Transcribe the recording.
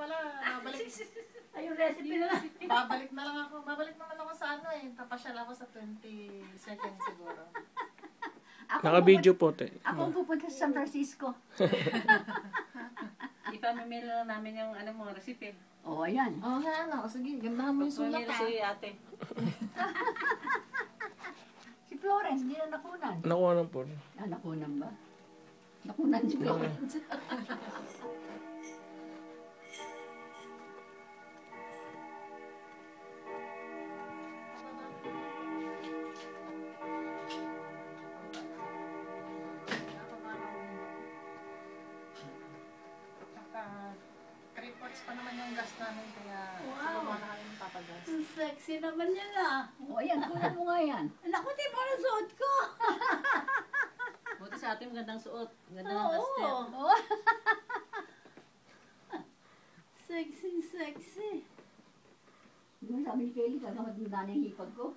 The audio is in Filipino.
pala, babalik. Ay, yung recipe na lang. Babalik na lang ako. Babalik naman ako sa ano eh. Papasyal ako sa 22nd siguro. Naka-video po, te. Ako ang pupunta sa San Francisco. Ipamimili lang namin yung ano mo, recipe. Oo, ayan. Oo nga, ano. Sige, gandahan mo yung sulat Pamimili ha. si ate. Si Florence, hindi na nakunan. Nakuha na po. Ah, nakunan ba? Nakunan si Florence. Reports pa naman yung gas namin, kaya Wow. siguro wala kayong papagas. Sexy naman yan ah. O, ayan, kunan mo nga yan. Naku, di ba ang suot ko? Buti sa atin magandang suot. Ganda ng duster. Oo. Sexy, sexy. Sabi ni Kelly, kagamad mo na yung hipag ko.